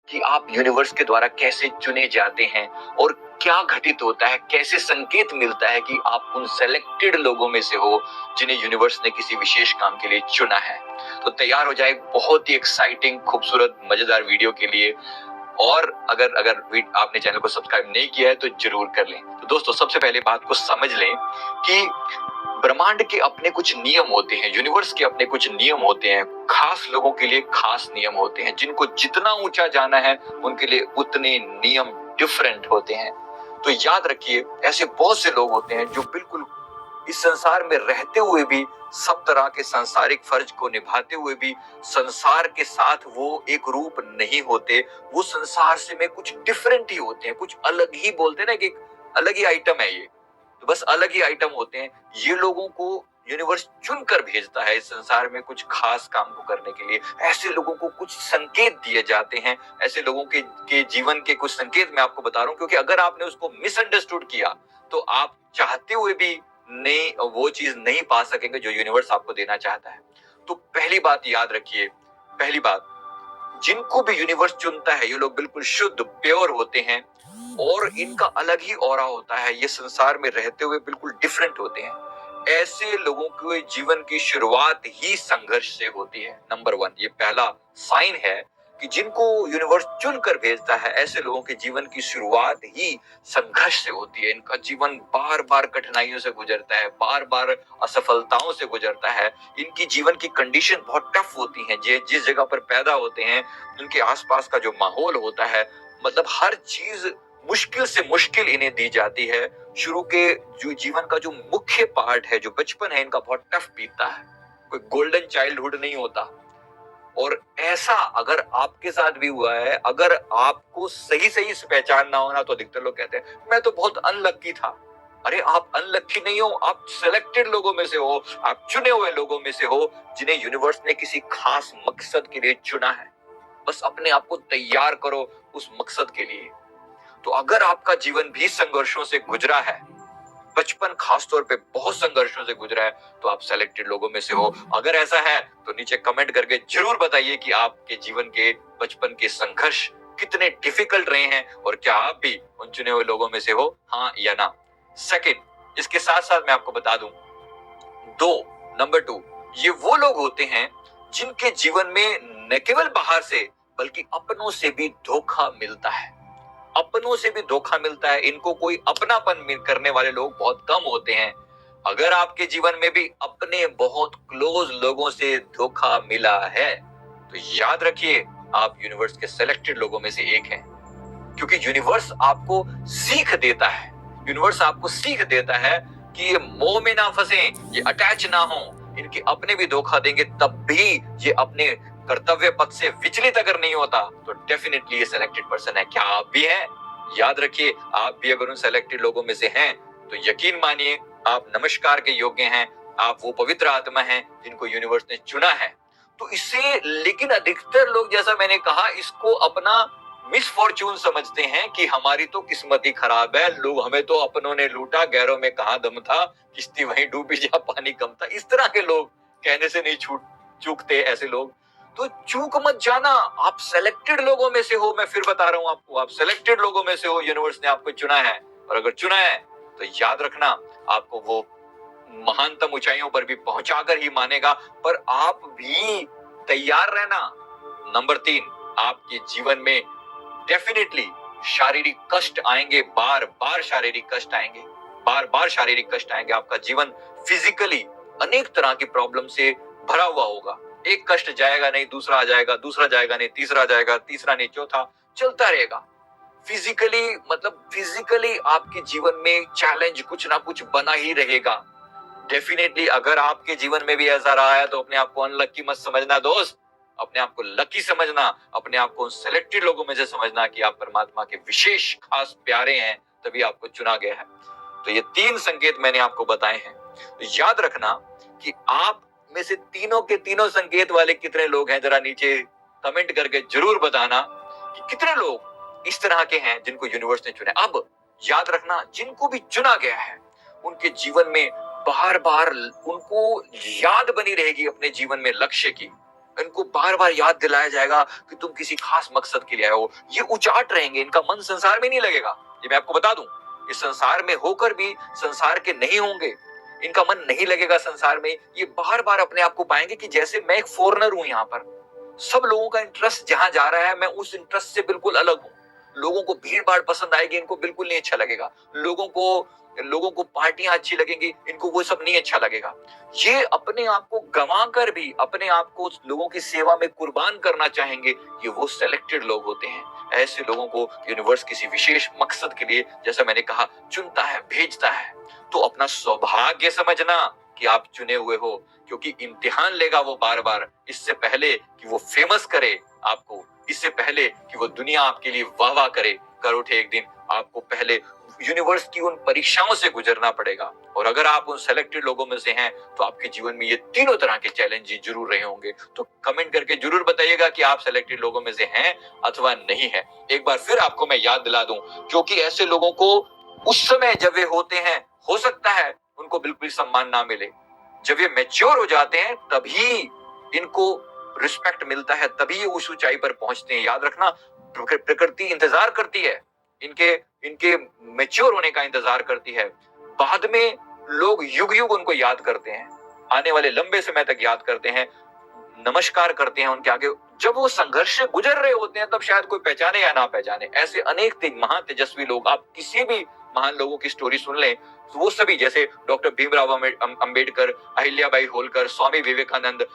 कि आप यूनिवर्स के द्वारा कैसे चुने जाते हैं और क्या घटित होता है, कैसे संकेत मिलता है कि आप उन सेलेक्टेड लोगों में से हो जिन्हें यूनिवर्स ने किसी विशेष काम के लिए चुना है। तो तैयार हो जाए बहुत ही एक्साइटिंग, खूबसूरत, मजेदार वीडियो के लिए। और अगर अगर आपने चैनल को सब्सक्राइब नहीं किया है तो जरूर कर लें। तो दोस्तों, सबसे पहले बात को समझ लें कि ब्रह्मांड के अपने कुछ नियम होते हैं, यूनिवर्स के अपने कुछ नियम होते हैं। खास लोगों के लिए खास नियम होते हैं, जिनको जितना ऊंचा जाना है उनके लिए उतने नियम डिफरेंट होते हैं। तो याद रखिए, ऐसे बहुत से लोग होते हैं जो बिल्कुल इस संसार में रहते हुए भी सब तरह के सांसारिक फर्ज को निभाते हुए भी संसार के साथ वो एक रूप नहीं होते। वो संसार से में कुछ डिफरेंट ही होते हैं, कुछ अलग ही, बोलते हैं ना कि अलग ही आइटम है ये, तो बस अलग ही आइटम होते हैं। ये लोगों को यूनिवर्स चुनकर भेजता है इस संसार में कुछ खास काम को करने के लिए। ऐसे लोगों को कुछ संकेत दिए जाते हैं। ऐसे लोगों के जीवन के कुछ संकेत मैं आपको बता रहा हूं, क्योंकि अगर आपने उसको मिसअंडरस्टूड किया तो आप चाहते हुए भी नहीं वो चीज नहीं पा सकेंगे जो यूनिवर्स आपको देना चाहता है। तो पहली बात याद रखिए, पहली बात, जिनको भी यूनिवर्स चुनता है ये लोग बिल्कुल शुद्ध, प्योर होते हैं और इनका अलग ही ऑरा होता है। ये संसार में रहते हुए बिल्कुल डिफरेंट होते हैं। ऐसे लोगों के जीवन की शुरुआत ही संघर्ष से होती है। नंबर 1, ये पहला साइन है कि जिनको यूनिवर्स चुनकर भेजता है, ऐसे लोगों के जीवन की शुरुआत ही संघर्ष से होती है। इनका जीवन बार बार कठिनाइयों से गुजरता है, बार बार असफलताओं से गुजरता है। इनकी जीवन की कंडीशन बहुत टफ होती है। जिस जगह पर पैदा होते हैं उनके आसपास का जो माहौल होता है, मतलब हर चीज मुश्किल से मुश्किल इन्हें दी जाती है। शुरू के जो जीवन का जो मुख्य पार्ट है, जो बचपन है, इनका बहुत टफ बीतता है। कोई गोल्डन चाइल्डहुड नहीं होता। और ऐसा अगर आपके साथ भी हुआ है, अगर आपको सही सही से पहचान ना होना, तो अधिकतर लोग कहते हैं मैं तो बहुत अनलक्की था। अरे आप अनलक्की नहीं हो, आप सिलेक्टेड लोगों में से हो, आप चुने हुए लोगों में से हो जिन्हें यूनिवर्स ने किसी खास मकसद के लिए चुना है। बस अपने आप को तैयार करो उस मकसद के लिए। तो अगर आपका जीवन भी संघर्षों से गुजरा है, बचपन खासतौर पे बहुत संघर्षों से गुजरा है, तो आप सेलेक्टेड लोगों में से हो। अगर ऐसा है तो नीचे कमेंट करके जरूर बताइए कि आपके जीवन के बचपन के संघर्ष कितने डिफिकल्ट रहे हैं और क्या आप भी उन चुने हुए लोगों में से हो, हाँ या ना। सेकंड, इसके साथ साथ मैं आपको बता दूं, नंबर 2, ये वो लोग होते हैं जिनके जीवन में न केवल बाहर से बल्कि अपनों से भी धोखा मिलता है। अपनों से भी धोखा मिलता है। इनको कोई अपनापन करने वाले लोग बहुत कम होते हैं। अगर आपके जीवन में भी अपने बहुत क्लोज लोगों से धोखा मिला है तो याद रखिए आप यूनिवर्स के सेलेक्टेड लोगों में से एक हैं। क्योंकि यूनिवर्स आपको सीख देता है, यूनिवर्स आपको सीख देता है कि ये मोह में ना फंसे, ये अटैच ना हो, इनके अपने भी धोखा देंगे तब भी ये अपने कर्तव्य पथ से विचलित अगर नहीं होता तो डेफिनेटली ये सेलेक्टेड पर्सन है। क्या आप भी हैं? याद रखिए, आप भी अगर उन सेलेक्टेड लोगों में से हैं तो यकीन मानिए आप नमस्कार के योग्य हैं। आप वो पवित्र आत्मा हैं जिनको यूनिवर्स ने चुना है। तो इससे, लेकिन अधिकतर लोग, जैसा मैंने कहा, इसको अपना मिसफॉर्चून समझते हैं कि हमारी तो किस्मत ही खराब है, लोग, हमें तो अपनों ने लूटा, गैरों में कहां दम था, किश्ती वहीं डूबी जहां पानी कम था। इस तरह के लोग कहने से नहीं चूकते ऐसे लोग। तो चूक मत जाना, आप सेलेक्टेड लोगों में से हो। मैं फिर बता रहा हूं आपको, आप सेलेक्टेड लोगों में से हो। यूनिवर्स ने आपको चुना है और अगर चुना है तो याद रखना आपको वो महानतम ऊंचाइयों पर भी पहुंचाकर ही मानेगा। पर आप भी तैयार रहना। नंबर 3, आपके जीवन में डेफिनेटली शारीरिक कष्ट आएंगे, बार बार शारीरिक कष्ट आएंगे, बार बार शारीरिक कष्ट आएंगे। आपका जीवन फिजिकली अनेक तरह की प्रॉब्लम से भरा हुआ होगा। एक कष्ट जाएगा नहीं, दूसरा आ जाएगा, दूसरा जाएगा नहीं, तीसरा जाएगा, तीसरा नहीं, चौथा, चलता रहेगा। फिजिकली, मतलब फिजिकली आपके जीवन में चैलेंज कुछ ना कुछ बना ही रहेगा। डेफिनेटली अगर आपके जीवन में भी ऐसा रहा है तो अपने आप को अनलक्की मत समझना दोस्त, अपने आप को लकी समझना, अपने आप को सिलेक्टेड लोगों में से समझना कि आप परमात्मा के विशेष खास प्यारे हैं, तभी आपको चुना गया है। तो ये 3 संकेत मैंने आपको बताए हैं। तो याद रखना कि आप में से तीनों के तीनों संकेत वाले कितने लोग हैं, जरा नीचे कमेंट करके जरूर बताना कि कितने लोग इस तरह के हैं जिनको यूनिवर्स ने चुना। अब याद रखना, जिनको भी चुना गया है उनके जीवन में बार बार उनको याद बनी रहेगी अपने जीवन में लक्ष्य की। इनको बार बार याद दिलाया जाएगा कि तुम किसी खास मकसद के लिए आए हो। ये उचाट रहेंगे, इनका मन संसार में नहीं लगेगा। ये मैं आपको बता दूं, इस संसार में होकर भी संसार के नहीं होंगे, इनका मन नहीं लगेगा संसार में। ये बार बार अपने आप को पाएंगे कि जैसे मैं एक फॉरेनर हूं यहाँ पर। सब लोगों का इंटरेस्ट जहां जा रहा है, मैं उस इंटरेस्ट से बिल्कुल अलग हूं। लोगों को भीड़ भाड़ पसंद आएगी, इनको बिल्कुल नहीं अच्छा लगेगा। लोगों को पार्टियां अच्छी लगेंगी, इनको वो सब नहीं अच्छा लगेगा। ये अपने आप को गंवा कर भी अपने आप को लोगों की सेवा में कुर्बान करना चाहेंगे। ये वो सिलेक्टेड लोग होते हैं। ऐसे लोगों को यूनिवर्स किसी विशेष मकसद के लिए, जैसा मैंने कहा, चुनता है, भेजता है। तो अपना सौभाग्य समझना कि आप चुने हुए हो, क्योंकि इम्तिहान लेगा वो बार बार। इससे पहले कि वो फेमस करे आपको, इससे पहले कि वो दुनिया आपके लिए वाह वाह करे, कर उठे एक दिन, आपको पहले यूनिवर्स की उन परीक्षाओं से गुजरना पड़ेगा। और अगर आप उन सेलेक्टेड लोगों में से हैं, तो आपके जीवन में ये तीनों तरह के चैलेंज जरूर रहे होंगे। तो कमेंट करके जरूर बताइएगा कि आप सेलेक्टेड लोगों में से हैं अथवा नहीं है। एक बार फिर आपको मैं याद दिला दूं, क्योंकि ऐसे लोगों को उस समय जब वे होते हैं, हो सकता है उनको बिल्कुल सम्मान ना मिले। जब ये मैच्योर हो जाते हैं, तभी इनको रिस्पेक्ट मिलता है, तभी ये उस ऊंचाई पर पहुंचते हैं। याद रखना, प्रकृति इंतजार करती है, इनके मैच्योर होने का इंतजार करती है। बाद में लोग युग युग उनको याद करते हैं, आने वाले लंबे समय तक याद करते हैं, नमस्कार करते हैं उनके आगे। जब वो संघर्ष से गुजर रहे होते हैं, तब शायद कोई पहचाने या ना पहचाने। ऐसे अनेक महान तेजस्वी लोग, आप किसी भी महान लोगों की स्टोरी सुन लें, तो वो सभी, जैसे डॉक्टर भीमराव अंबेडकर, अहिल्याबाई होलकर, स्वामी विवेकानंद,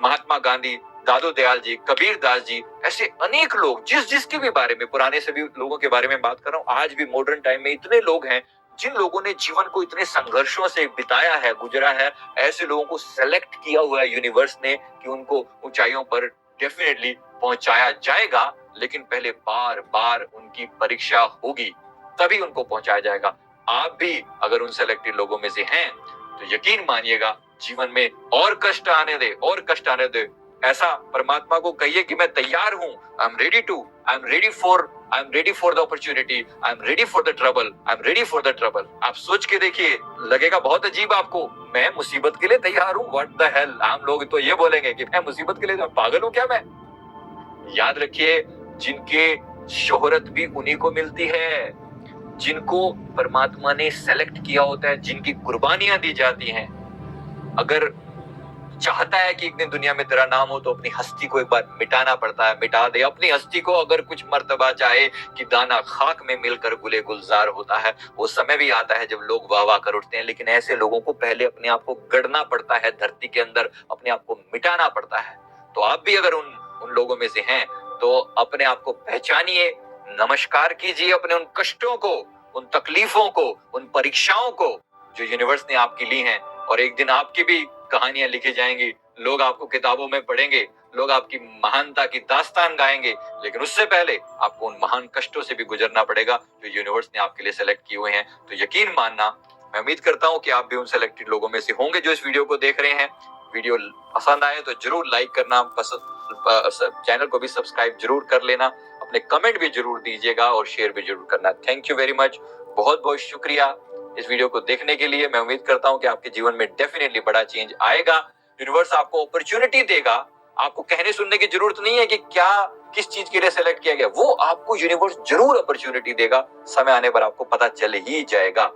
महात्मा गांधी, दादू दयाल जी, कबीर दास जी, ऐसे अनेक लोग, जिसके भी बारे में, पुराने सभी लोगों के बारे में बात कर रहा हूं, आज भी मॉडर्न टाइम में इतने लोग हैं जिन लोगों ने जीवन को इतने संघर्षों से बिताया है, गुजरा है। ऐसे लोगों को सेलेक्ट किया हुआ है यूनिवर्स ने कि उनको ऊंचाइयों पर डेफिनेटली पहुंचाया जाएगा, लेकिन पहले बार बार उनकी परीक्षा होगी, तभी उनको पहुंचाया जाएगा। आप भी अगर उन सेलेक्टेड लोगों में से हैं, तो यकीन मानिएगा, जीवन में और कष्ट आने दे, और कष्ट आने दे। ऐसा परमात्मा को कहिए कि मैं तैयार हूं, I am ready for the opportunity, I am ready for the trouble, I am ready for the trouble. आप सोच के देखिए, लगेगा बहुत अजीब आपको, मैं मुसीबत के लिए तैयार हूं, व्हाट द हेल। आम लोग तो ये बोलेंगे कि मैं मुसीबत के लिए, पागल हूं क्या मैं। याद रखिए, जिनके शोहरत भी उन्हीं को मिलती है, जिनको परमात्मा ने सेलेक्ट किया होता है, जिनकी कुर्बानियां दी जाती हैं। अगर चाहता है कि एक दिन दुनिया में तेरा नाम हो, तो अपनी हस्ती को एक बार मिटाना पड़ता है। मिटा दे अपनी हस्ती को। अगर कुछ मर्तबा चाहे कि दाना खाक में मिलकर गुले गुलजार होता है, वो समय भी आता है जब लोग वाह वाह कर उठते हैं। लेकिन ऐसे लोगों को पहले अपने आप को गढ़ना पड़ता है, धरती के अंदर अपने आप को मिटाना पड़ता है। तो आप भी अगर उन लोगों में से हैं, तो अपने आप को पहचानिए, नमस्कार कीजिए अपने उन कष्टों को, उन तकलीफों को, उन परीक्षाओं को जो यूनिवर्स ने आपकी ली हैं। और एक दिन आपकी भी कहानियां लिखी जाएंगी, लोग आपको किताबों में पढ़ेंगे, लोग आपकी महानता की दास्तान गाएंगे। लेकिन उससे पहले आपको उन महान कष्टों से भी गुजरना पड़ेगा जो यूनिवर्स ने आपके लिए सेलेक्ट किए हुए हैं। तो यकीन मानना, मैं उम्मीद करता हूं कि आप भी उन सेलेक्टेड लोगों में से होंगे जो इस वीडियो को देख रहे हैं। वीडियो पसंद आए तो जरूर लाइक करना, चैनल को भी सब्सक्राइब जरूर कर लेना, अपने कमेंट भी जरूर दीजिएगा और शेयर भी जरूर करना। थैंक यू वेरी मच, बहुत बहुत शुक्रिया इस वीडियो को देखने के लिए। मैं उम्मीद करता हूं कि आपके जीवन में डेफिनेटली बड़ा चेंज आएगा। यूनिवर्स आपको अपॉर्चुनिटी देगा। आपको कहने सुनने की जरूरत नहीं है कि क्या किस चीज के लिए सेलेक्ट किया गया, वो आपको यूनिवर्स जरूर अपॉर्चुनिटी देगा। समय आने पर आपको पता चल ही जाएगा।